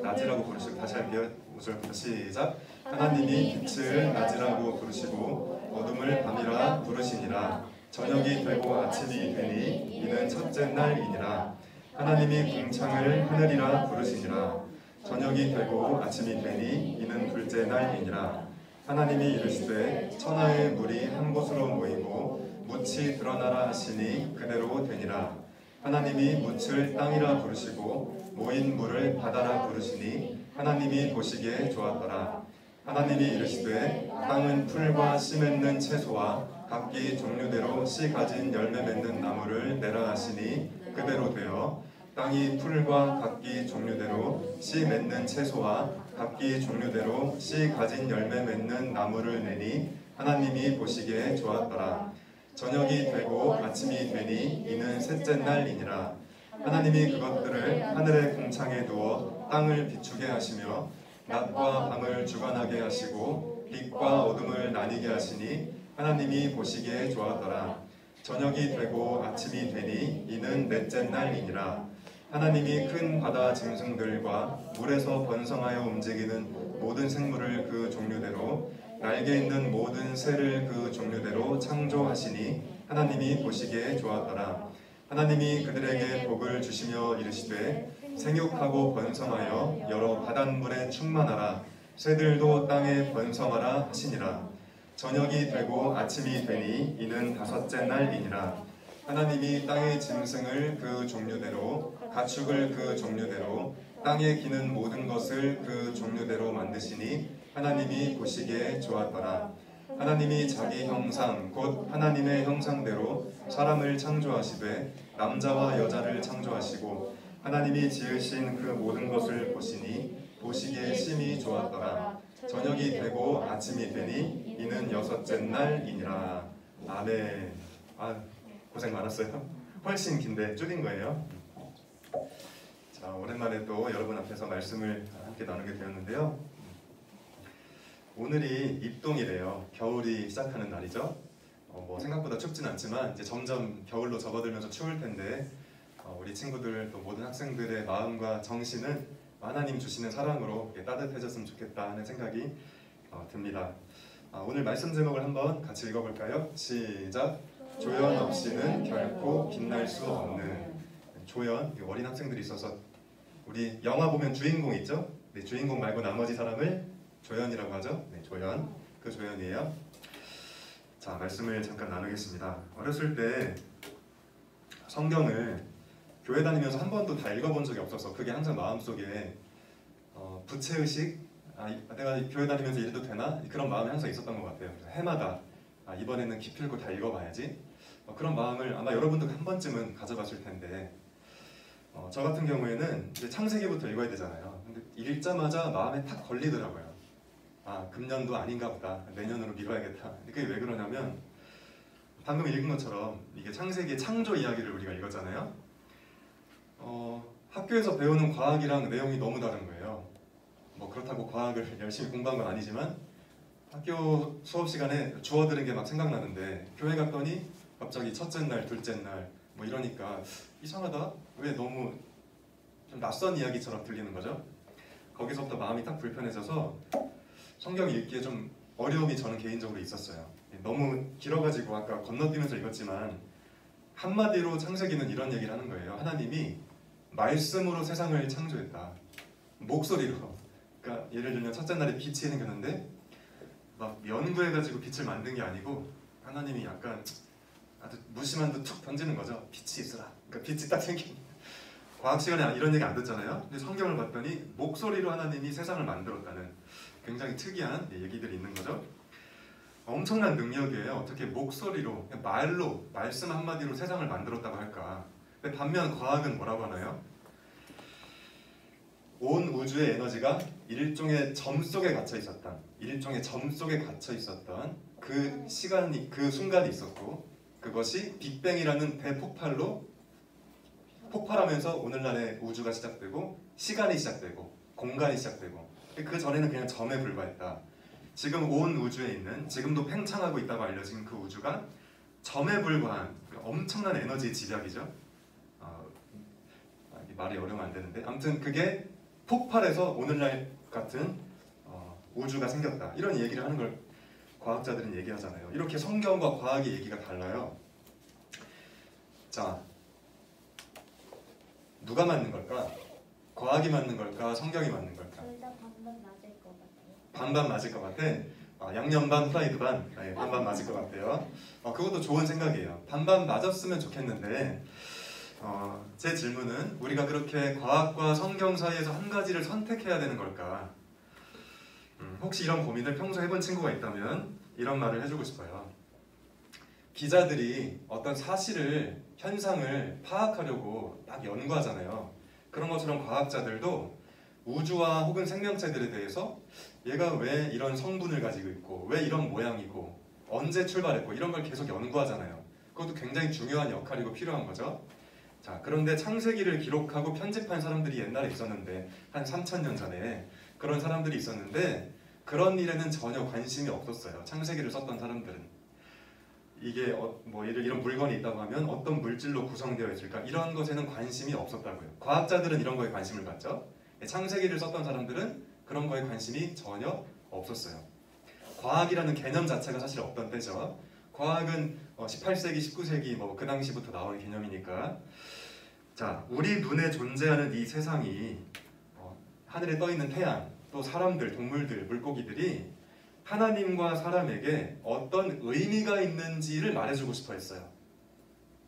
낮이라고 부르시고, 다시 할게요. 5절부터 시작. 하나님이 빛을 낮이라고 부르시고 어둠을 밤이라 부르시니라. 저녁이 되고 아침이 되니 이는 첫째 날이니라. 하나님이 궁창을 하늘이라 부르시니라. 저녁이 되고 아침이 되니 이는 둘째 날이니라. 하나님이 이르시되 천하의 물이 한 곳으로 모이고 묻이 드러나라 하시니 그대로 되니라. 하나님이 묻을 땅이라 부르시고 모인 물을 바다라 부르시니 하나님이 보시기에 좋았더라. 하나님이 이르시되 땅은 풀과 씨 맺는 채소와 각기 종류대로 씨 가진 열매 맺는 나무를 내라 하시니 그대로 되어 땅이 풀과 각기 종류대로 씨 맺는 채소와 각기 종류대로 씨 가진 열매 맺는 나무를 내니 하나님이 보시기에 좋았더라. 저녁이 되고 아침이 되니 이는 셋째 날이니라. 하나님이 그것들을 하늘의 궁창에 두어 땅을 비추게 하시며 낮과 밤을 주관하게 하시고 빛과 어둠을 나뉘게 하시니 하나님이 보시기에 좋았더라. 저녁이 되고 아침이 되니 이는 넷째 날이니라. 하나님이 큰 바다 짐승들과 물에서 번성하여 움직이는 모든 생물을 그 종류대로 날개 있는 모든 새를 그 종류대로 창조하시니 하나님이 보시기에 좋았더라. 하나님이 그들에게 복을 주시며 이르시되 생육하고 번성하여 여러 바닷물에 충만하라. 새들도 땅에 번성하라 하시니라. 저녁이 되고 아침이 되니 이는 다섯째 날이니라. 하나님이 땅의 짐승을 그 종류대로 가축을 그 종류대로 땅에 기는 모든 것을 그 종류대로 만드시니 하나님이 보시기에 좋았더라. 하나님이 자기 형상 곧 하나님의 형상대로 사람을 창조하시되 남자와 여자를 창조하시고 하나님이 지으신 그 모든 것을 보시니 보시기에 심히 좋았더라. 저녁이 되고 아침이 되니 이는 여섯째 날이니라. 아멘. 고생 많았어요. 훨씬 긴데 줄인 거예요. 자, 오랜만에 또 여러분 앞에서 말씀을 함께 나누게 되었는데요. 오늘이 입동이래요. 겨울이 시작하는 날이죠. 생각보다 춥진 않지만 이제 점점 겨울로 접어들면서 추울 텐데 우리 친구들 또 모든 학생들의 마음과 정신은 하나님 주시는 사랑으로 따뜻해졌으면 좋겠다 하는 생각이 듭니다. 오늘 말씀 제목을 한번 같이 읽어볼까요? 시작! 조연 없이는 결코 빛날 수 없는. 조연, 어린 학생들이 있어서 우리 영화 보면 주인공 있죠? 네, 주인공 말고 나머지 사람을 조연이라고 하죠. 네, 조연, 그 조연이에요. 자, 말씀을 잠깐 나누겠습니다. 어렸을 때 성경을 교회 다니면서 한 번도 다 읽어본 적이 없어서 그게 항상 마음속에 부채의식, 내가 교회 다니면서 읽어도 되나? 그런 마음이 항상 있었던 것 같아요. 그래서 해마다 이번에는 기필코 다 읽어봐야지. 그런 마음을 아마 여러분도 한 번쯤은 가져봤을 텐데 저 같은 경우에는 이제 창세기부터 읽어야 되잖아요. 근데 읽자마자 마음에 탁 걸리더라고요. 금년도 아닌가 보다. 내년으로 미뤄야겠다. 그게 왜 그러냐면 방금 읽은 것처럼 이게 창세기의 창조 이야기를 우리가 읽었잖아요. 학교에서 배우는 과학이랑 내용이 너무 다른 거예요. 그렇다고 과학을 열심히 공부한 건 아니지만 학교 수업 시간에 주워 들은 게 막 생각나는데 교회 갔더니 갑자기 첫째 날, 둘째 날 이러니까 이상하다? 왜 너무 좀 낯선 이야기처럼 들리는 거죠? 거기서부터 마음이 딱 불편해져서 성경 읽기에 좀 어려움이 저는 개인적으로 있었어요. 너무 길어가지고 아까 건너뛰면서 읽었지만 한마디로 창세기는 이런 얘기를 하는 거예요. 하나님이 말씀으로 세상을 창조했다. 목소리로. 그러니까 예를 들면 첫째 날에 빛이 생겼는데 막 연구해가지고 빛을 만든 게 아니고 하나님이 약간 아주 무심한 듯 툭 던지는 거죠. 빛이 있으라. 그러니까 빛이 딱 생긴. 과학 시간에 이런 얘기 안 듣잖아요. 근데 성경을 봤더니 목소리로 하나님이 세상을 만들었다는 굉장히 특이한 얘기들이 있는 거죠. 엄청난 능력이에요. 어떻게 목소리로, 말로, 말씀 한마디로 세상을 만들었다고 할까. 근데 반면 과학은 뭐라고 하나요? 온 우주의 에너지가 일종의 점 속에 갇혀 있었던, 그 시간이, 그 순간이 있었고, 그것이 빅뱅이라는 대폭발로 폭발하면서 오늘날의 우주가 시작되고, 시간이 시작되고, 공간이 시작되고, 그 전에는 그냥 점에 불과했다. 지금 온 우주에 있는, 지금도 팽창하고 있다고 알려진 그 우주가 점에 불과한 엄청난 에너지의 집약이죠. 말이 어려우면 안 되는데, 아무튼 그게 폭발해서 오늘날 같은 우주가 생겼다. 이런 얘기를 하는 걸 과학자들은 얘기하잖아요. 이렇게 성경과 과학의 얘기가 달라요. 자, 누가 맞는 걸까? 과학이 맞는 걸까? 성경이 맞는 걸까? 둘 다 반반 맞을 것 같아요. 반반 맞을 것 같아? 양념 반, 프라이드 반? 네, 반반 맞을 것 같아요. 그것도 좋은 생각이에요. 반반 맞았으면 좋겠는데 제 질문은 우리가 그렇게 과학과 성경 사이에서 한 가지를 선택해야 되는 걸까? 혹시 이런 고민을 평소에 해본 친구가 있다면 이런 말을 해주고 싶어요. 기자들이 어떤 사실을, 현상을 파악하려고 막 연구하잖아요. 그런 것처럼 과학자들도 우주와 혹은 생명체들에 대해서 얘가 왜 이런 성분을 가지고 있고 왜 이런 모양이고 언제 출발했고 이런 걸 계속 연구하잖아요. 그것도 굉장히 중요한 역할이고 필요한 거죠. 자, 그런데 창세기를 기록하고 편집한 사람들이 옛날에 있었는데 한 3000년 전에 그런 사람들이 있었는데 그런 일에는 전혀 관심이 없었어요. 창세기를 썼던 사람들은. 이게 뭐 이런 물건이 있다고 하면 어떤 물질로 구성되어 있을까 이런 것에는 관심이 없었다고요. 과학자들은 이런 거에 관심을 갖죠. 창세기를 썼던 사람들은 그런 거에 관심이 전혀 없었어요. 과학이라는 개념 자체가 사실 없던 때죠. 과학은 18세기, 19세기 뭐 그 당시부터 나온 개념이니까. 자, 우리 눈에 존재하는 이 세상이 하늘에 떠 있는 태양, 또 사람들, 동물들, 물고기들이 하나님과 사람에게 어떤 의미가 있는지를 말해주고 싶어 했어요.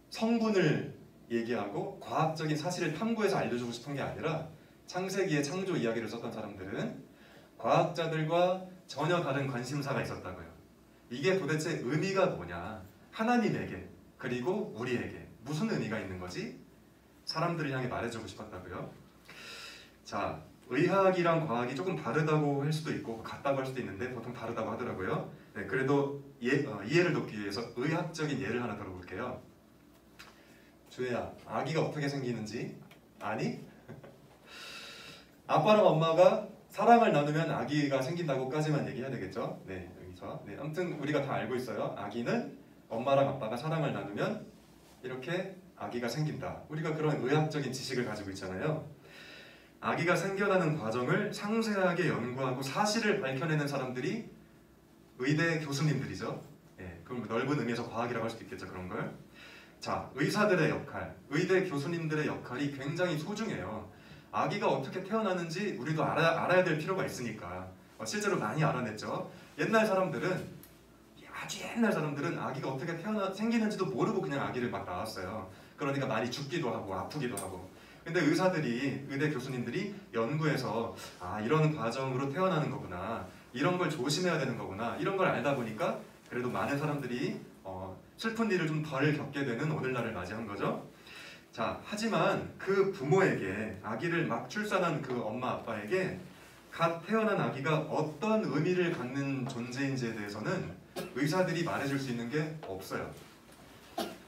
성분을 얘기하고 과학적인 사실을 탐구해서 알려주고 싶은 게 아니라 창세기의 창조 이야기를 썼던 사람들은 과학자들과 전혀 다른 관심사가 있었다고요. 이게 도대체 의미가 뭐냐? 하나님에게 그리고 우리에게 무슨 의미가 있는 거지? 사람들을 향해 말해주고 싶었다고요. 자, 의학이랑 과학이 조금 다르다고 할 수도 있고 같다고 할 수도 있는데 보통 다르다고 하더라고요. 네, 그래도 이해를 돕기 위해서 의학적인 예를 하나 들어볼게요. 주혜야, 아기가 어떻게 생기는지 아니? 아빠랑 엄마가 사랑을 나누면 아기가 생긴다고까지만 얘기해야 되겠죠? 네, 여기서. 네, 아무튼 우리가 다 알고 있어요. 아기는 엄마랑 아빠가 사랑을 나누면 이렇게 아기가 생긴다. 우리가 그런 의학적인 지식을 가지고 있잖아요. 아기가 생겨나는 과정을 상세하게 연구하고 사실을 밝혀내는 사람들이 의대 교수님들이죠. 예, 그럼 넓은 의미에서 과학이라고 할 수도 있겠죠. 그런 걸. 자, 의사들의 역할, 의대 교수님들의 역할이 굉장히 소중해요. 아기가 어떻게 태어나는지 우리도 알아야 될 필요가 있으니까 실제로 많이 알아냈죠. 옛날 사람들은, 아주 옛날 사람들은 아기가 어떻게 생기는지도 모르고 그냥 아기를 막 낳았어요. 그러니까 많이 죽기도 하고 아프기도 하고. 근데 의대 교수님들이 연구해서 이런 과정으로 태어나는 거구나, 이런 걸 조심해야 되는 거구나, 이런 걸 알다 보니까 그래도 많은 사람들이 슬픈 일을 좀 덜 겪게 되는 오늘날을 맞이한 거죠. 자, 하지만 그 부모에게, 아기를 막 출산한 그 엄마 아빠에게 갓 태어난 아기가 어떤 의미를 갖는 존재인지에 대해서는 의사들이 말해줄 수 있는 게 없어요.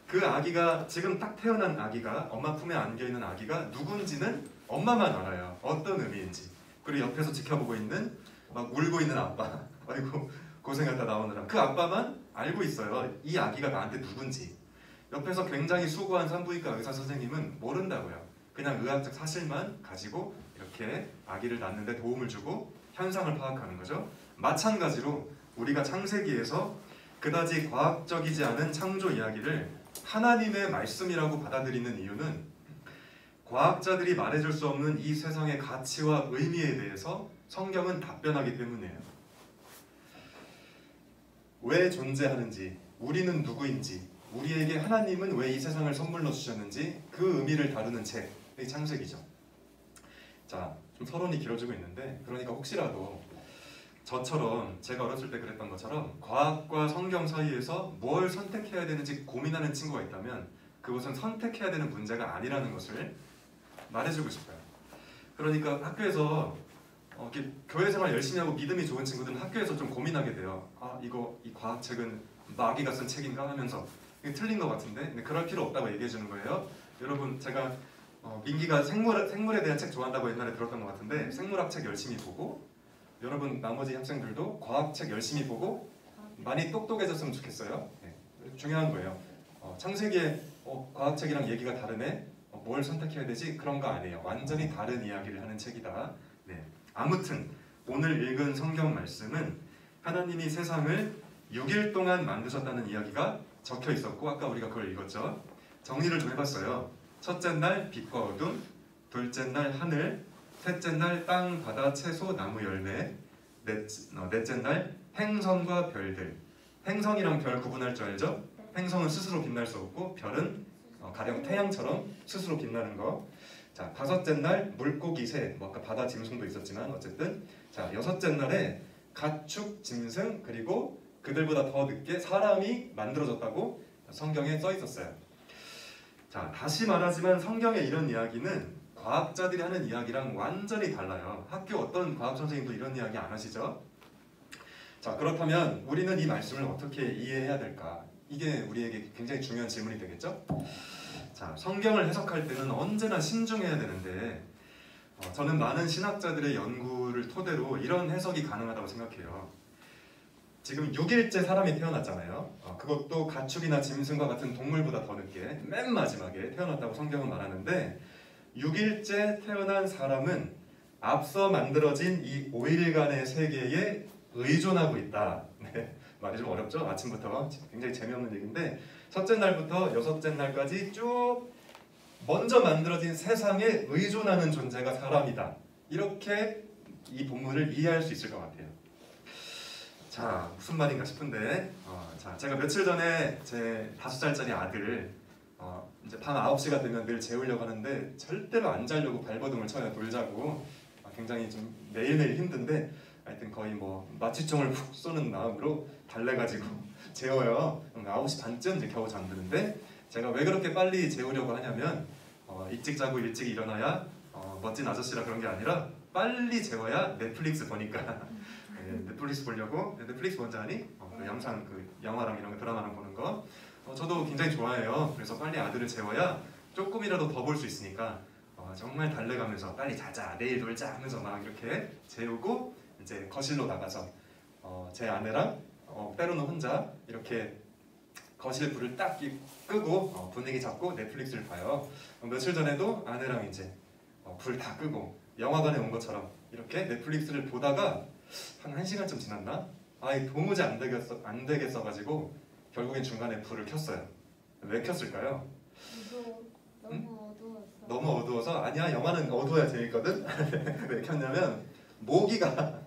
그 아기가, 지금 딱 태어난 아기가, 엄마 품에 안겨있는 아기가 누군지는 엄마만 알아요. 어떤 의미인지. 그리고 옆에서 지켜보고 있는, 막 울고 있는 아빠, 아이고 고생했다 나오느라, 그 아빠만 알고 있어요. 이 아기가 나한테 누군지. 옆에서 굉장히 수고한 산부인과 의사 선생님은 모른다고요. 그냥 의학적 사실만 가지고 이렇게 아기를 낳는데 도움을 주고 현상을 파악하는 거죠. 마찬가지로 우리가 창세기에서 그다지 과학적이지 않은 창조 이야기를 하나님의 말씀이라고 받아들이는 이유는 과학자들이 말해줄 수 없는 이 세상의 가치와 의미에 대해서 성경은 답변하기 때문이에요. 왜 존재하는지, 우리는 누구인지, 우리에게 하나님은 왜 이 세상을 선물로 주셨는지 그 의미를 다루는 책이 창세기죠. 자, 좀 서론이 길어지고 있는데, 그러니까 혹시라도 저처럼, 제가 어렸을 때 그랬던 것처럼 과학과 성경 사이에서 뭘 선택해야 되는지 고민하는 친구가 있다면 그것은 선택해야 되는 문제가 아니라는 것을 말해주고 싶어요. 그러니까 학교에서 교회 생활 열심히 하고 믿음이 좋은 친구들은 학교에서 좀 고민하게 돼요. 이 과학책은 마귀가 쓴 책인가 하면서 이게 틀린 것 같은데, 근데 그럴 필요 없다고 얘기해 주는 거예요. 여러분, 제가 민기가 생물에 대한 책 좋아한다고 옛날에 들었던 것 같은데, 생물학 책 열심히 보고, 여러분 나머지 학생들도 과학책 열심히 보고 많이 똑똑해졌으면 좋겠어요. 네, 중요한 거예요. 창세기에 과학책이랑 얘기가 다르네? 뭘 선택해야 되지? 그런 거 아니에요. 완전히 다른 이야기를 하는 책이다. 네. 아무튼 오늘 읽은 성경 말씀은 하나님이 세상을 6일 동안 만드셨다는 이야기가 적혀 있었고 아까 우리가 그걸 읽었죠. 정리를 좀 해봤어요. 첫째 날 빛과 어둠, 둘째 날 하늘, 셋째 날 땅, 바다, 채소, 나무, 열매, 넷째 날 행성과 별들. 행성이랑 별 구분할 줄 알죠? 행성은 스스로 빛날 수 없고 별은 가령 태양처럼 스스로 빛나는 거. 자, 다섯째 날 물고기, 새, 뭐 아까 바다 짐승도 있었지만 어쨌든 자, 여섯째 날에 가축, 짐승 그리고 그들보다 더 늦게 사람이 만들어졌다고 성경에 써 있었어요. 자, 다시 말하지만 성경의 이런 이야기는 과학자들이 하는 이야기랑 완전히 달라요. 학교 어떤 과학 선생님도 이런 이야기 안 하시죠? 자, 그렇다면 우리는 이 말씀을 어떻게 이해해야 될까? 이게 우리에게 굉장히 중요한 질문이 되겠죠? 자, 성경을 해석할 때는 언제나 신중해야 되는데 저는 많은 신학자들의 연구를 토대로 이런 해석이 가능하다고 생각해요. 지금 6일째 사람이 태어났잖아요. 그것도 가축이나 짐승과 같은 동물보다 더 늦게 맨 마지막에 태어났다고 성경은 말하는데 6일째 태어난 사람은 앞서 만들어진 이 5일간의 세계에 의존하고 있다. 네, 말이 좀 어렵죠? 아침부터 굉장히 재미없는 얘기인데 첫째 날부터 여섯째 날까지 쭉 먼저 만들어진 세상에 의존하는 존재가 사람이다. 이렇게 이 본문을 이해할 수 있을 것 같아요. 자, 무슨 말인가 싶은데 자, 제가 며칠 전에 제 5살짜리 아들을 이제 밤 9시가 되면 늘 재우려고 하는데 절대로 안 자려고 발버둥을 쳐요. 놀자고. 굉장히 좀 매일매일 힘든데 하여튼 거의 뭐 마취총을 푹 쏘는 마음으로 달래가지고 재워요. 9시 반쯤 이제 겨우 잠드는데 제가 왜 그렇게 빨리 재우려고 하냐면 일찍 자고 일찍 일어나야 멋진 아저씨라 그런 게 아니라 빨리 재워야 넷플릭스 보니까 네, 넷플릭스 보려고. 넷플릭스 뭔지 아니? 그 영상, 그 영화랑 이런 거 드라마랑 보는 거 저도 굉장히 좋아해요. 그래서 빨리 아들을 재워야 조금이라도 더 볼 수 있으니까 정말 달래가면서 빨리 자자 내일 놀자 하면서 막 이렇게 재우고 이제 거실로 나가서 제 아내랑 때로는 혼자 이렇게 거실 불을 딱 끄고 분위기 잡고 넷플릭스를 봐요. 며칠 전에도 아내랑 이제 불 다 끄고 영화관에 온 것처럼 이렇게 넷플릭스를 보다가 한 1시간쯤 지났나? 도무지 안 되겠어가지고 결국엔 중간에 불을 켰어요. 왜 켰을까요? 너무 어두웠어. 너무 어두워서? 아니야, 영화는 어두워야 재밌거든? 왜 켰냐면 모기가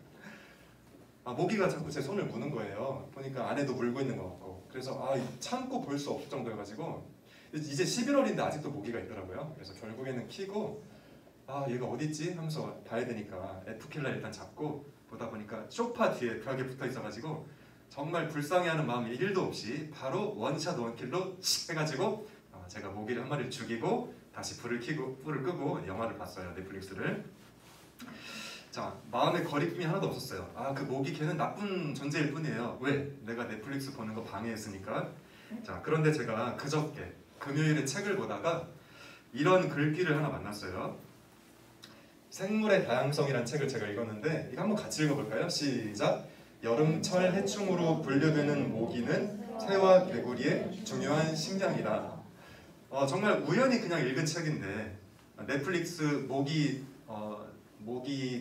자꾸 제 손을 무는 거예요. 보니까 안에도 물고 있는 것 같고. 그래서 참고 볼 수 없을 정도여가지고 이제 11월인데 아직도 모기가 있더라고요. 그래서 결국에는 켜고 얘가 어디 있지? 하면서 봐야 되니까 F킬러 일단 잡고 보다 보니까 소파 뒤에 벽에 붙어 있어가지고 정말 불쌍해하는 마음이 1도 없이 바로 원샷 원킬로 씩 해가지고 제가 모기를 한 마리를 죽이고 다시 불을 끄고 영화를 봤어요. 넷플릭스를. 자, 마음에 거리낌이 하나도 없었어요. 그 모기 걔는 나쁜 존재일 뿐이에요. 왜? 내가 넷플릭스 보는 거 방해했으니까. 자, 그런데 제가 그저께 금요일에 책을 보다가 이런 글귀를 하나 만났어요. 생물의 다양성이라는 책을 제가 읽었는데 이거 한번 같이 읽어볼까요? 시작! 여름철 해충으로 분류되는 모기는 새와 개구리의 중요한 식량이다. 정말 우연히 그냥 읽은 책인데 넷플릭스 모기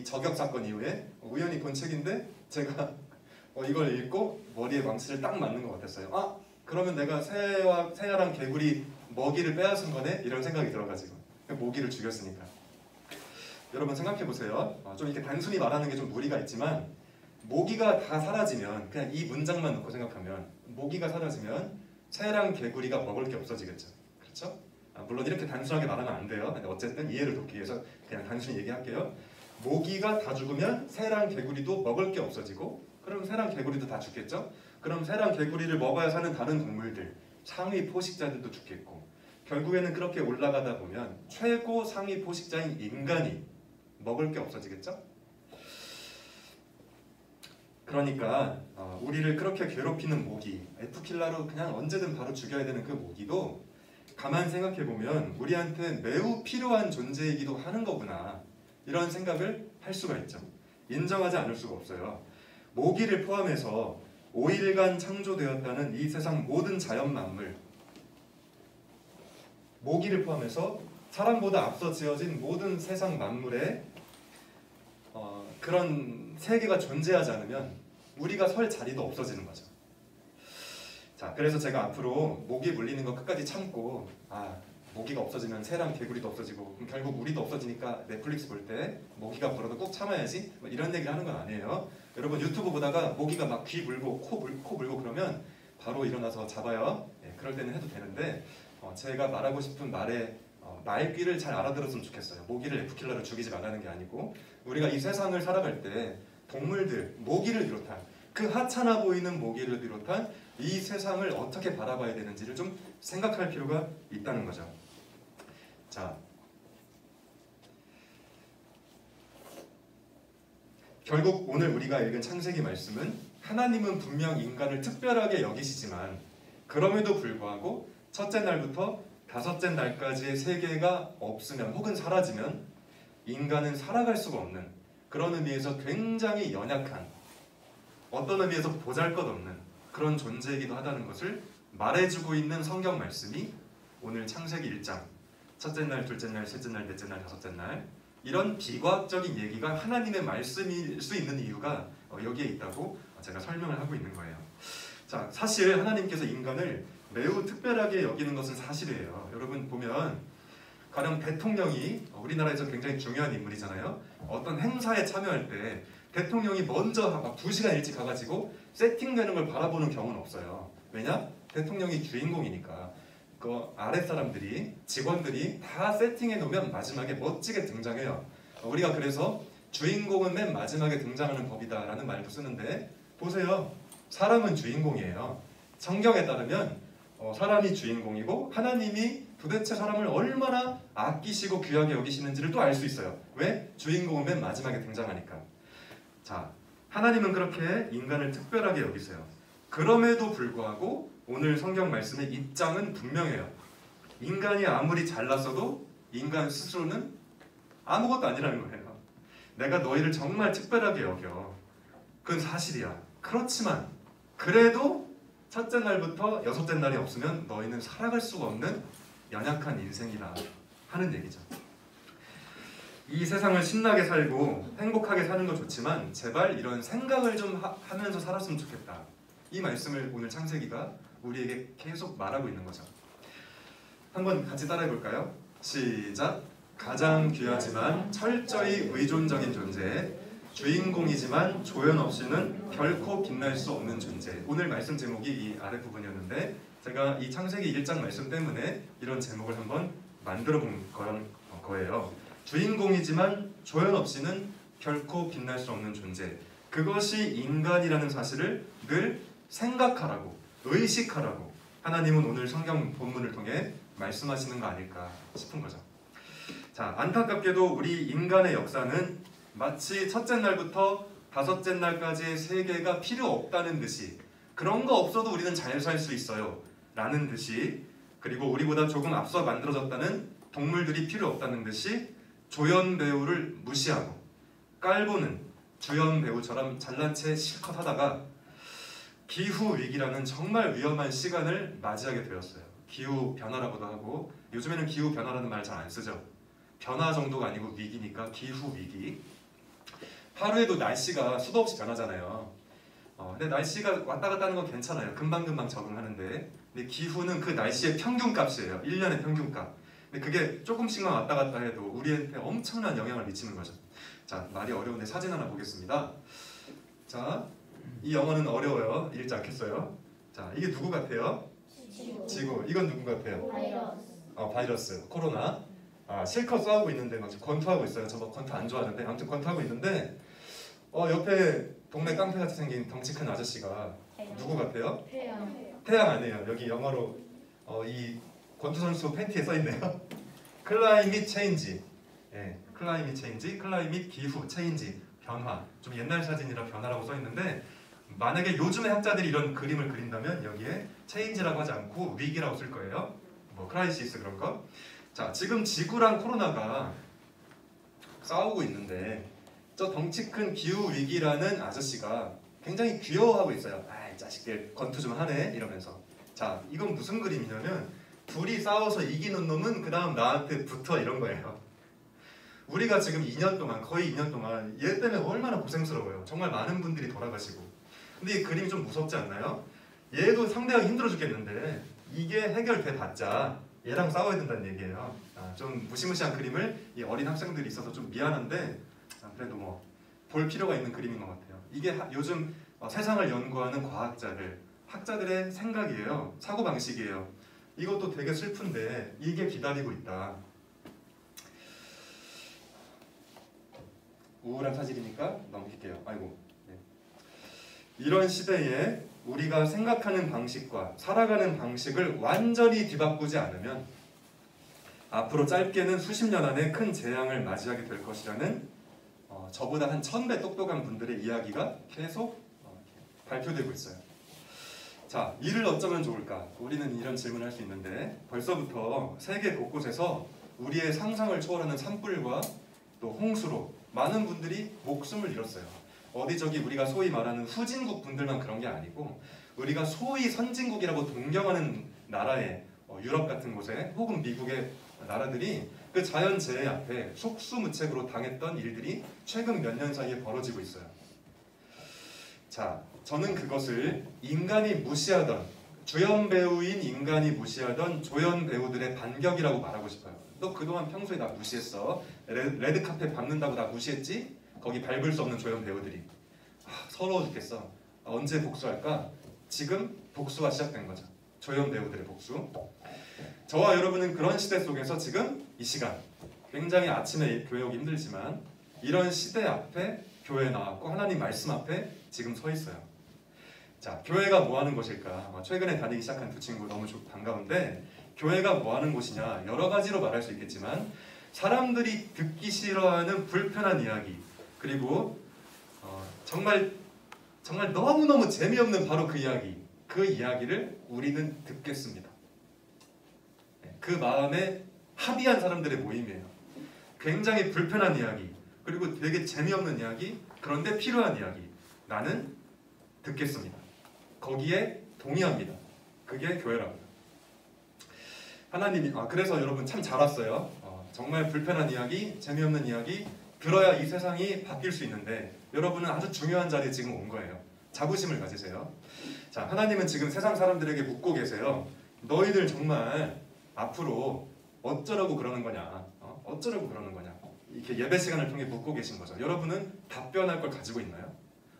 저격 사건 이후에 우연히 본 책인데 제가 이걸 읽고 머리에 망치를 딱 맞는 것 같았어요. 그러면 내가 새야랑 개구리 먹이를 빼앗은 거네? 이런 생각이 들어가지고 모기를 죽였으니까. 여러분 생각해보세요. 좀 이렇게 단순히 말하는 게 좀 무리가 있지만 모기가 다 사라지면 그냥 이 문장만 놓고 생각하면 모기가 사라지면 새랑 개구리가 먹을 게 없어지겠죠. 그렇죠? 물론 이렇게 단순하게 말하면 안 돼요. 근데 어쨌든 이해를 돕기 위해서 그냥 단순히 얘기할게요. 모기가 다 죽으면 새랑 개구리도 먹을 게 없어지고 그럼 새랑 개구리도 다 죽겠죠? 그럼 새랑 개구리를 먹어야 사는 다른 동물들, 상위 포식자들도 죽겠고 결국에는 그렇게 올라가다 보면 최고 상위 포식자인 인간이 먹을 게 없어지겠죠? 그러니까 우리를 그렇게 괴롭히는 모기, F킬러로 그냥 언제든 바로 죽여야 되는 그 모기도 가만 생각해보면 우리한테 매우 필요한 존재이기도 하는 거구나 이런 생각을 할 수가 있죠. 인정하지 않을 수가 없어요. 모기를 포함해서 5일간 창조되었다는 이 세상 모든 자연 만물, 모기를 포함해서 사람보다 앞서 지어진 모든 세상 만물에 그런 세계가 존재하지 않으면 우리가 설 자리도 없어지는 거죠. 자, 그래서 제가 앞으로 모기 물리는 거 끝까지 참고 모기가 없어지면 새랑 개구리도 없어지고 그럼 결국 우리도 없어지니까 넷플릭스 볼 때 모기가 물어도 꼭 참아야지 뭐 이런 얘기를 하는 건 아니에요. 여러분 유튜브 보다가 모기가 막 귀 물고 코 물고 그러면 바로 일어나서 잡아요. 그럴 때는 해도 되는데 제가 말하고 싶은 말에 말귀를 잘 알아들었으면 좋겠어요. 모기를 F킬러로 죽이지 말라는 게 아니고 우리가 이 세상을 살아갈 때 동물들, 모기를 비롯한 그 하찮아 보이는 모기를 비롯한 이 세상을 어떻게 바라봐야 되는지를 좀 생각할 필요가 있다는 거죠. 자, 결국 오늘 우리가 읽은 창세기 말씀은 하나님은 분명 인간을 특별하게 여기시지만 그럼에도 불구하고 첫째 날부터 다섯째 날까지의 세계가 없으면 혹은 사라지면 인간은 살아갈 수가 없는 그런 의미에서 굉장히 연약한 어떤 의미에서 보잘것없는 그런 존재이기도 하다는 것을 말해주고 있는 성경 말씀이 오늘 창세기 1장 첫째 날, 둘째 날, 셋째 날, 넷째 날, 다섯째 날 이런 비과학적인 얘기가 하나님의 말씀일 수 있는 이유가 여기에 있다고 제가 설명을 하고 있는 거예요. 자, 사실 하나님께서 인간을 매우 특별하게 여기는 것은 사실이에요. 여러분 보면 가령 대통령이 우리나라에서 굉장히 중요한 인물이잖아요. 어떤 행사에 참여할 때 대통령이 먼저 2시간 일찍 가가지고 세팅되는 걸 바라보는 경우는 없어요. 왜냐? 대통령이 주인공이니까 그 아랫사람들이 직원들이 다 세팅해 놓으면 마지막에 멋지게 등장해요. 우리가 그래서 주인공은 맨 마지막에 등장하는 법이다 라는 말도 쓰는데 보세요. 사람은 주인공이에요. 성경에 따르면 사람이 주인공이고 하나님이 도대체 사람을 얼마나 아끼시고 귀하게 여기시는지를 또 알 수 있어요. 왜? 주인공은 맨 마지막에 등장하니까. 자, 하나님은 그렇게 인간을 특별하게 여기세요. 그럼에도 불구하고 오늘 성경 말씀의 입장은 분명해요. 인간이 아무리 잘났어도 인간 스스로는 아무것도 아니라는 거예요. 내가 너희를 정말 특별하게 여겨. 그건 사실이야. 그렇지만 그래도 첫째 날부터 여섯째 날이 없으면 너희는 살아갈 수가 없는 연약한 인생이다 하는 얘기죠. 이 세상을 신나게 살고 행복하게 사는 거 좋지만 제발 이런 생각을 좀 하면서 살았으면 좋겠다. 이 말씀을 오늘 창세기가 우리에게 계속 말하고 있는 거죠. 한번 같이 따라해 볼까요? 시작! 가장 귀하지만 철저히 의존적인 존재, 주인공이지만 조연 없이는 결코 빛날 수 없는 존재. 오늘 말씀 제목이 이 아래 부분이었는데 제가 이 창세기 1장 말씀 때문에 이런 제목을 한번 만들어 본 거예요. 주인공이지만 조연 없이는 결코 빛날 수 없는 존재. 그것이 인간이라는 사실을 늘 생각하라고, 의식하라고 하나님은 오늘 성경 본문을 통해 말씀하시는 거 아닐까 싶은 거죠. 자, 안타깝게도 우리 인간의 역사는 마치 첫째 날부터 다섯째 날까지의 세계가 필요 없다는 듯이 그런 거 없어도 우리는 잘 살 수 있어요 라는 듯이 그리고 우리보다 조금 앞서 만들어졌다는 동물들이 필요 없다는 듯이 조연 배우를 무시하고 깔보는 주연 배우처럼 잘난 채 실컷 하다가 기후위기라는 정말 위험한 시간을 맞이하게 되었어요. 기후변화라고도 하고 요즘에는 기후변화라는 말 잘 안 쓰죠. 변화 정도가 아니고 위기니까 기후위기. 하루에도 날씨가 수도 없이 변하잖아요. 근데 날씨가 왔다 갔다 하는 건 괜찮아요. 금방금방 적응하는데 근데 기후는 그 날씨의 평균값이에요. 1년의 평균값. 근데 그게 조금씩만 왔다 갔다 해도 우리한테 엄청난 영향을 미치는 거죠. 자, 말이 어려운데 사진 하나 보겠습니다. 자, 이 영어는 어려워요. 읽지 않겠어요. 자, 이게 누구 같아요? 지구. 이건 누구 같아요? 바이러스. 바이러스. 코로나. 실컷 싸우고 있는데 막 권투하고 있어요. 저 권투 안 좋아하는데 아무튼 권투하고 있는데 옆에 동네 깡패같이 생긴 덩치 큰 아저씨가 누구 같아요? 태양 아니에요. 여기 영어로 이 권투 선수 팬티에 써있네요. 클라이밋 체인지. 예, 클라이밋 체인지, 클라이밋 기후 체인지, 변화. 좀 옛날 사진이라 변화라고 써있는데 만약에 요즘의 학자들이 이런 그림을 그린다면 여기에 체인지라고 하지 않고 위기라고 쓸 거예요. 뭐 크라이시스 그런 거. 자, 지금 지구랑 코로나가 싸우고 있는데 저 덩치 큰 기후위기라는 아저씨가 굉장히 귀여워하고 있어요. 이 자식들 권투 좀 하네 이러면서. 자, 이건 무슨 그림이냐면 둘이 싸워서 이기는 놈은 그 다음 나한테 붙어 이런 거예요. 우리가 지금 2년 동안 거의 2년 동안 얘 때문에 얼마나 고생스러워요. 정말 많은 분들이 돌아가시고. 근데 이 그림이 좀 무섭지 않나요? 얘도 상대하기 힘들어 죽겠는데 이게 해결돼 봤자 얘랑 싸워야 된다는 얘기예요. 좀 무시무시한 그림을 이 어린 학생들이 있어서 좀 미안한데 그래도 뭐 볼 필요가 있는 그림인 것 같아요. 이게 요즘 세상을 연구하는 과학자들, 학자들의 생각이에요. 사고방식이에요. 이것도 되게 슬픈데 이게 기다리고 있다. 우울한 사실이니까 넘길게요. 아이고. 네. 이런 시대에 우리가 생각하는 방식과 살아가는 방식을 완전히 뒤바꾸지 않으면 앞으로 짧게는 수십 년 안에 큰 재앙을 맞이하게 될 것이라는 저보다 한 1000배 똑똑한 분들의 이야기가 계속 발표되고 있어요. 자, 이를 어쩌면 좋을까? 우리는 이런 질문을 할 수 있는데 벌써부터 세계 곳곳에서 우리의 상상을 초월하는 산불과 또 홍수로 많은 분들이 목숨을 잃었어요. 어디 저기 우리가 소위 말하는 후진국 분들만 그런 게 아니고 우리가 소위 선진국이라고 동경하는 나라의 유럽 같은 곳에 혹은 미국의 나라들이 그 자연재해 앞에 속수무책으로 당했던 일들이 최근 몇 년 사이에 벌어지고 있어요. 자, 저는 그것을 인간이 무시하던 주연 배우인 인간이 무시하던 조연 배우들의 반격이라고 말하고 싶어요. 너 그동안 평소에 나 무시했어. 레드카펫 밟는다고 나 무시했지? 거기 밟을 수 없는 조연 배우들이. 서러워 죽겠어. 언제 복수할까? 지금 복수가 시작된 거죠. 조연 배우들의 복수. 저와 여러분은 그런 시대 속에서 지금 이 시간 굉장히 아침에 교회 오기 힘들지만 이런 시대 앞에 교회에 나왔고 하나님 말씀 앞에 지금 서 있어요. 자, 교회가 뭐 하는 곳일까? 최근에 다니기 시작한 두 친구 너무 반가운데 교회가 뭐 하는 곳이냐? 여러 가지로 말할 수 있겠지만 사람들이 듣기 싫어하는 불편한 이야기 그리고 정말 너무너무 재미없는 바로 그 이야기를 우리는 듣겠습니다. 그 마음에 합의한 사람들의 모임이에요. 굉장히 불편한 이야기 그리고 되게 재미없는 이야기 그런데 필요한 이야기 나는 듣겠습니다. 거기에 동의합니다. 그게 교회랍니다. 하나님이 그래서 여러분 참 잘 왔어요. 정말 불편한 이야기, 재미없는 이야기 들어야 이 세상이 바뀔 수 있는데 여러분은 아주 중요한 자리에 지금 온 거예요. 자부심을 가지세요. 자, 하나님은 지금 세상 사람들에게 묻고 계세요. 너희들 정말 앞으로 어쩌라고 그러는 거냐? 어쩌라고 그러는 거냐? 이렇게 예배 시간을 통해 묻고 계신 거죠. 여러분은 답변할 걸 가지고 있나요?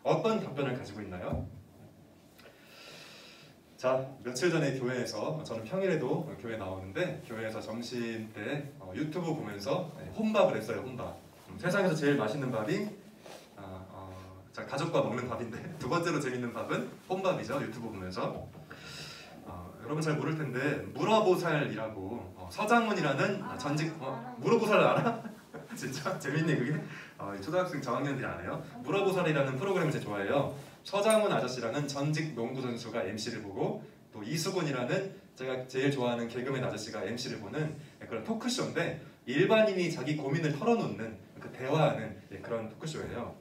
어떤 답변을 가지고 있나요? 자, 며칠 전에 교회에서 저는 평일에도 교회 나오는데 교회에서 점심 때 유튜브 보면서 혼밥을 했어요. 혼밥. 세상에서 제일 맛있는 밥이 가족과 먹는 밥인데 두 번째로 재밌는 밥은 혼밥이죠. 유튜브 보면서. 여러분 잘 모를 텐데 무라보살이라고 서장훈이라는 전직 무라보살 알아? 진짜 재밌네 그게. 초등학생 저학년들이 안 해요. 무라보살이라는 프로그램을 제가 좋아해요. 서장훈 아저씨라는 전직 농구 선수가 MC를 보고 또 이수근이라는 제가 제일 좋아하는 개그맨 아저씨가 MC를 보는 그런 토크쇼인데 일반인이 자기 고민을 털어놓는 그 대화하는 그런 토크쇼예요.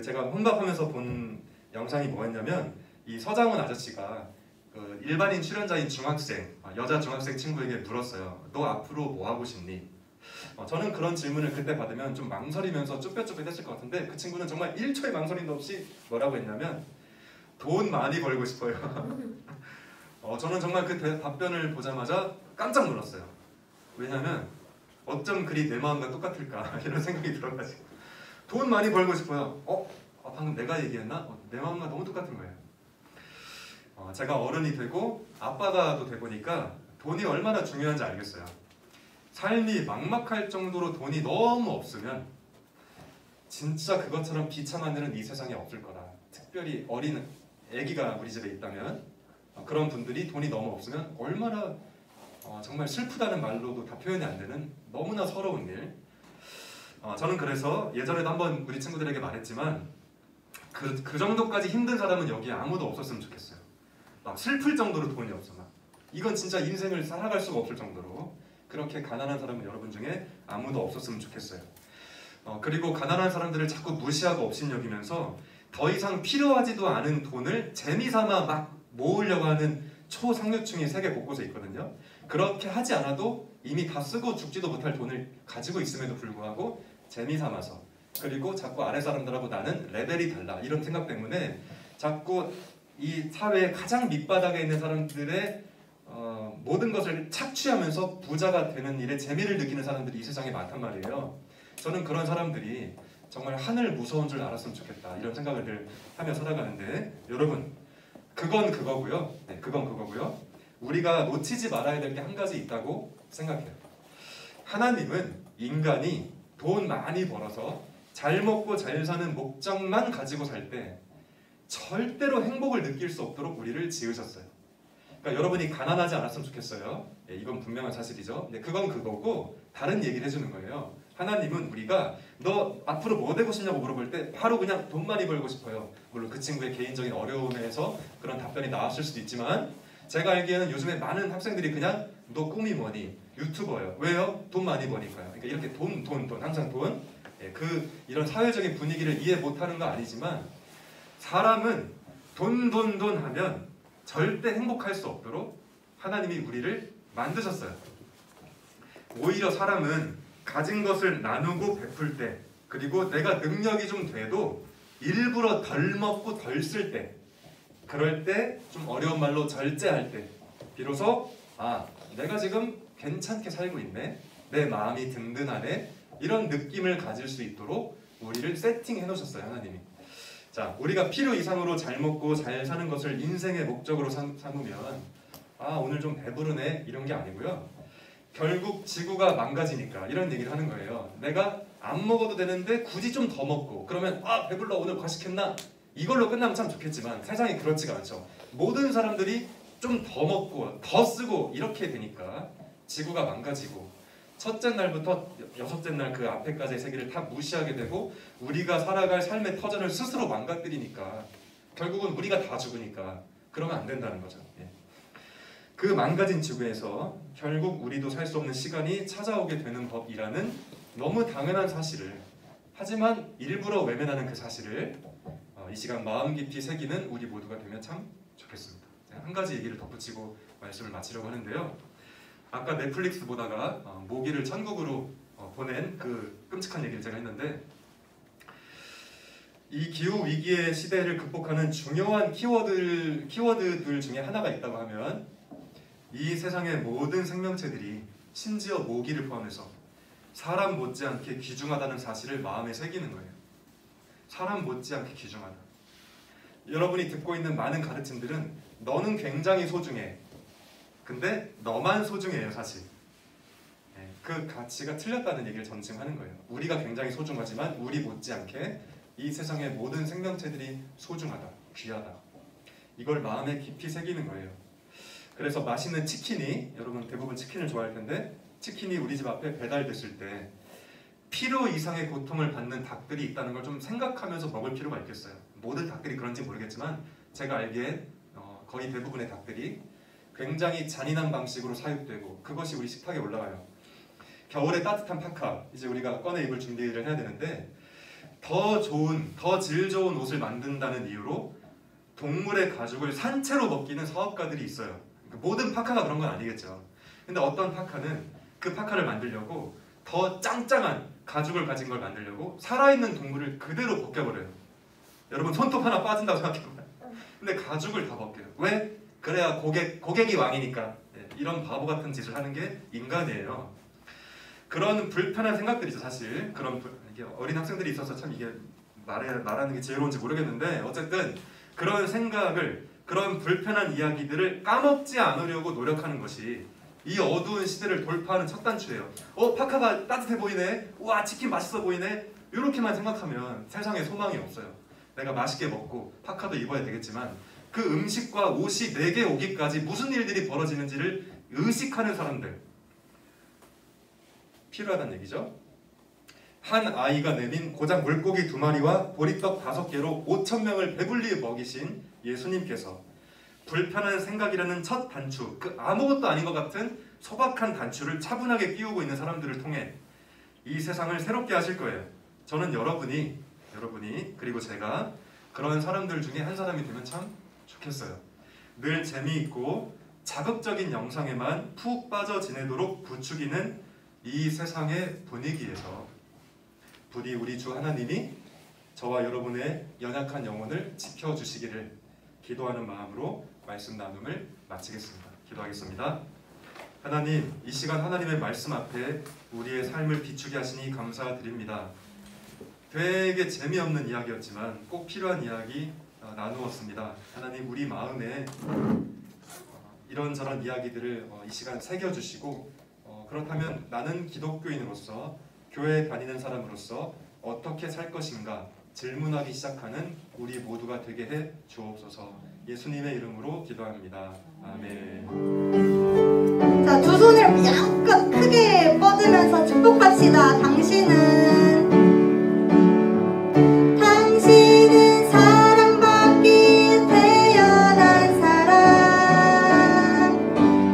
제가 혼밥하면서 본 영상이 뭐였냐면 이 서장훈 아저씨가 그 일반인 출연자인 중학생, 여자 중학생 친구에게 물었어요. 너 앞으로 뭐 하고 싶니? 저는 그런 질문을 그때 받으면 좀 망설이면서 쭈뼛쭈뼛했을 것 같은데 그 친구는 정말 1초의 망설임도 없이 뭐라고 했냐면 돈 많이 벌고 싶어요. 저는 정말 그 답변을 보자마자 깜짝 놀랐어요. 왜냐면 어쩜 그리 내 마음과 똑같을까 이런 생각이 들어가지고 돈 많이 벌고 싶어요. 방금 내가 얘기했나? 내 마음과 너무 똑같은 거예요. 제가 어른이 되고 아빠가 또 되보니까 돈이 얼마나 중요한지 알겠어요. 삶이 막막할 정도로 돈이 너무 없으면 진짜 그것처럼 비참한 일은 이 세상에 없을 거다. 특별히 어린 아기가 우리 집에 있다면 그런 분들이 돈이 너무 없으면 얼마나 정말 슬프다는 말로도 다 표현이 안 되는 너무나 서러운 일. 저는 그래서 예전에도 한번 우리 친구들에게 말했지만 그 정도까지 힘든 사람은 여기에 아무도 없었으면 좋겠어요. 막 슬플 정도로 돈이 없어. 이건 진짜 인생을 살아갈 수가 없을 정도로 그렇게 가난한 사람은 여러분 중에 아무도 없었으면 좋겠어요. 그리고 가난한 사람들을 자꾸 무시하고 업신여기면서 더 이상 필요하지도 않은 돈을 재미삼아 막 모으려고 하는 초상류층이 세계 곳곳에 있거든요. 그렇게 하지 않아도 이미 다 쓰고 죽지도 못할 돈을 가지고 있음에도 불구하고 재미 삼아서, 그리고 자꾸 아래 사람들하고 나는 레벨이 달라 이런 생각 때문에 자꾸 이 사회의 가장 밑바닥에 있는 사람들의 모든 것을 착취하면서 부자가 되는 일에 재미를 느끼는 사람들이 이 세상에 많단 말이에요. 저는 그런 사람들이 정말 하늘 무서운 줄 알았으면 좋겠다 이런 생각을 늘 하며 살아가는데, 여러분 그건 그거고요. 네, 그건 그거고요. 우리가 놓치지 말아야 될 게 한 가지 있다고 생각해요. 하나님은 인간이 돈 많이 벌어서 잘 먹고 잘 사는 목적만 가지고 살 때 절대로 행복을 느낄 수 없도록 우리를 지으셨어요. 그러니까 여러분이 가난하지 않았으면 좋겠어요. 네, 이건 분명한 사실이죠. 네, 그건 그거고 다른 얘기를 해주는 거예요. 하나님은 우리가 너 앞으로 뭐 되고 싶냐고 물어볼 때 바로 그냥 돈 많이 벌고 싶어요. 물론 그 친구의 개인적인 어려움에서 그런 답변이 나왔을 수도 있지만, 제가 알기에는 요즘에 많은 학생들이 그냥 너 꿈이 뭐니? 유튜버예요. 왜요? 돈 많이 버니까요. 그러니까 이렇게 돈 항상 돈. 예, 이런 사회적인 분위기를 이해 못하는 거 아니지만, 사람은 돈 하면 절대 행복할 수 없도록 하나님이 우리를 만드셨어요. 오히려 사람은 가진 것을 나누고 베풀 때, 그리고 내가 능력이 좀 돼도 일부러 덜 먹고 덜 쓸 때, 그럴 때 좀 어려운 말로 절제할 때 비로소 내가 지금 괜찮게 살고 있네, 내 마음이 든든하네, 이런 느낌을 가질 수 있도록 우리를 세팅해 놓으셨어요, 하나님이. 자, 우리가 필요 이상으로 잘 먹고 잘 사는 것을 인생의 목적으로 삼으면 오늘 좀 배부르네 이런 게 아니고요. 결국 지구가 망가지니까 이런 얘기를 하는 거예요. 내가 안 먹어도 되는데 굳이 좀 더 먹고, 그러면 배불러 오늘 과식했나? 이걸로 끝나면 참 좋겠지만 세상이 그렇지가 않죠. 모든 사람들이 좀 더 먹고 더 쓰고 이렇게 되니까 지구가 망가지고, 첫째 날부터 여섯째 날 그 앞에까지의 세계를 다 무시하게 되고 우리가 살아갈 삶의 터전을 스스로 망가뜨리니까 결국은 우리가 다 죽으니까 그러면 안 된다는 거죠. 예. 그 망가진 지구에서 결국 우리도 살 수 없는 시간이 찾아오게 되는 법이라는 너무 당연한 사실을, 하지만 일부러 외면하는 그 사실을 이 시간 마음 깊이 새기는 우리 모두가 되면 참 좋겠습니다. 한 가지 얘기를 덧붙이고 말씀을 마치려고 하는데요. 아까 넷플릭스 보다가 모기를 천국으로 보낸 그 끔찍한 얘기를 제가 했는데, 이 기후 위기의 시대를 극복하는 중요한 키워드들 중에 하나가 있다고 하면 이 세상의 모든 생명체들이, 심지어 모기를 포함해서 사람 못지않게 귀중하다는 사실을 마음에 새기는 거예요. 사람 못지않게 귀중하다. 여러분이 듣고 있는 많은 가르침들은 너는 굉장히 소중해, 근데 너만 소중해요 사실. 그 가치가 틀렸다는 얘기를 전증하는 거예요. 우리가 굉장히 소중하지만 우리 못지않게 이 세상의 모든 생명체들이 소중하다, 귀하다. 이걸 마음에 깊이 새기는 거예요. 그래서 맛있는 치킨이, 여러분 대부분 치킨을 좋아할 텐데, 치킨이 우리 집 앞에 배달됐을 때 필요 이상의 고통을 받는 닭들이 있다는 걸 좀 생각하면서 먹을 필요가 있겠어요. 모든 닭들이 그런지 모르겠지만 제가 알기에 거의 대부분의 닭들이 굉장히 잔인한 방식으로 사육되고 그것이 우리 식탁에 올라와요. 겨울에 따뜻한 파카, 이제 우리가 꺼내 입을 준비를 해야 되는데, 더 질 좋은 옷을 만든다는 이유로 동물의 가죽을 산채로 벗기는 사업가들이 있어요. 모든 파카가 그런 건 아니겠죠. 근데 어떤 파카는 그 파카를 만들려고 더 짱짱한 가죽을 가진 걸 만들려고 살아있는 동물을 그대로 벗겨버려요. 여러분 손톱 하나 빠진다고 생각해보면, 근데 가죽을 다 벗겨요. 왜? 그래야 고객이 왕이니까. 이런 바보 같은 짓을 하는 게 인간이에요. 그런 불편한 생각들이죠 사실. 이게 어린 학생들이 있어서 참 이게 말하는 게 지혜로운지 모르겠는데, 어쨌든 그런 생각을, 그런 불편한 이야기들을 까먹지 않으려고 노력하는 것이 이 어두운 시대를 돌파하는 첫 단추예요. 파카가 따뜻해 보이네, 우와 치킨 맛있어 보이네, 이렇게만 생각하면 세상에 소망이 없어요. 내가 맛있게 먹고 파카도 입어야 되겠지만 그 음식과 옷이 내게 오기까지 무슨 일들이 벌어지는지를 의식하는 사람들 필요하다는 얘기죠. 한 아이가 내민 고작 물고기 2마리와 보리떡 5개로 5,000명을 배불리 먹이신 예수님께서 불편한 생각이라는 첫 단추, 그 아무것도 아닌 것 같은 소박한 단추를 차분하게 끼우고 있는 사람들을 통해 이 세상을 새롭게 하실 거예요. 저는 여러분이 그리고 제가 그런 사람들 중에 한 사람이 되면 참 좋겠어요. 늘 재미있고 자극적인 영상에만 푹 빠져 지내도록 부추기는 이 세상의 분위기에서 부디 우리 주 하나님이 저와 여러분의 연약한 영혼을 지켜주시기를 기도하는 마음으로 말씀 나눔을 마치겠습니다. 기도하겠습니다. 하나님, 이 시간 하나님의 말씀 앞에 우리의 삶을 비추게 하시니 감사드립니다. 되게 재미없는 이야기였지만 꼭 필요한 이야기 나누었습니다. 하나님, 우리 마음에 이런저런 이야기들을 이 시간 새겨주시고 그렇다면 나는 기독교인으로서 교회에 다니는 사람으로서 어떻게 살 것인가 질문하기 시작하는 우리 모두가 되게 해 주옵소서. 예수님의 이름으로 기도합니다. 아멘. 자, 두 손을 약간 크게 뻗으면서 축복합시다. 당신은 사랑받기 태어난 사람,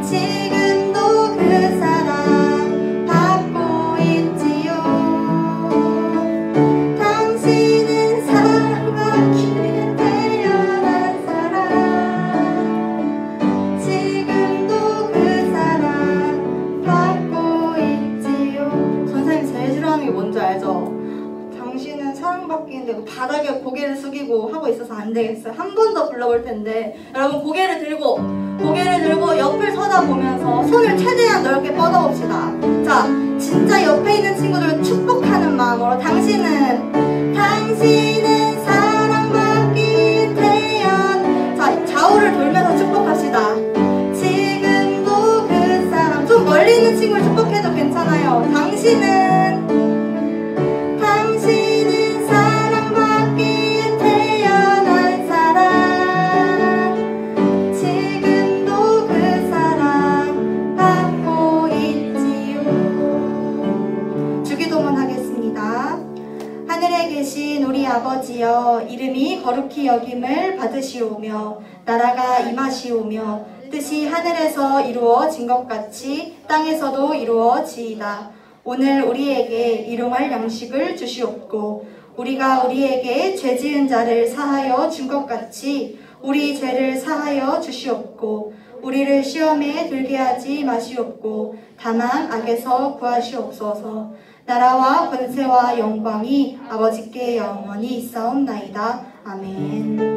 지금도 그 사랑 받고 있지요. 당신은 사랑받기 태어난 사람, 지금도 그 사랑 받고 있지요. 선생님 제일 싫어하는 게 뭔지 알죠? 당신은 사랑받기인데 바닥에 고개를 숙이고 하고 있어서 안 되겠어요. 한 번 더 불러볼 텐데 여러분 고개를 들고 옆을 쳐다보면서 손을 최대한 넓게 뻗어봅시다. 자, 진짜 옆에 있는 친구들을 축복하는 마음으로 당신은 사랑받기 자, 좌우를 돌면서 축복합시다. 지금도 그 사람, 좀 멀리 있는 친구를 축복해도 괜찮아요. 당신은 사랑받기 태어난 사람, 지금도 그 사랑 받고 있지요. 주기도문 하겠습니다. 하늘에 계신 우리 아버지여, 이름이 거룩히 여김을 받으시오며 나라가 임하시오며 뜻이 하늘에서 이루어진 것 같이 땅에서도 이루어지이다. 오늘 우리에게 일용할 양식을 주시옵고 우리가 우리에게 죄지은 자를 사하여 준 것 같이 우리 죄를 사하여 주시옵고 우리를 시험에 들게 하지 마시옵고 다만 악에서 구하시옵소서. 나라와 권세와 영광이 아버지께 영원히 있사옵나이다. 아멘.